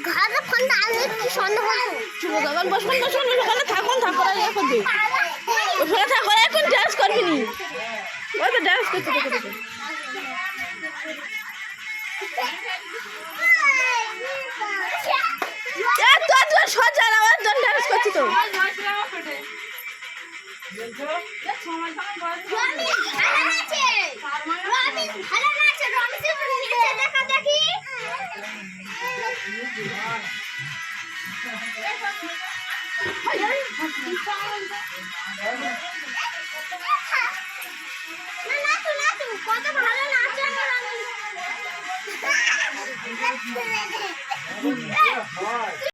ঘরে ফোনটা আনলে কি সন্দেহ তখন বসবেন ওখানে থাকুন থাকুন ওখানে থাকো এখন ডান্স করবি নি ওই তো ডান্স করতে দেখো তোর সজা আমার তোর ডান্স করছি তো কত ভালো নাচে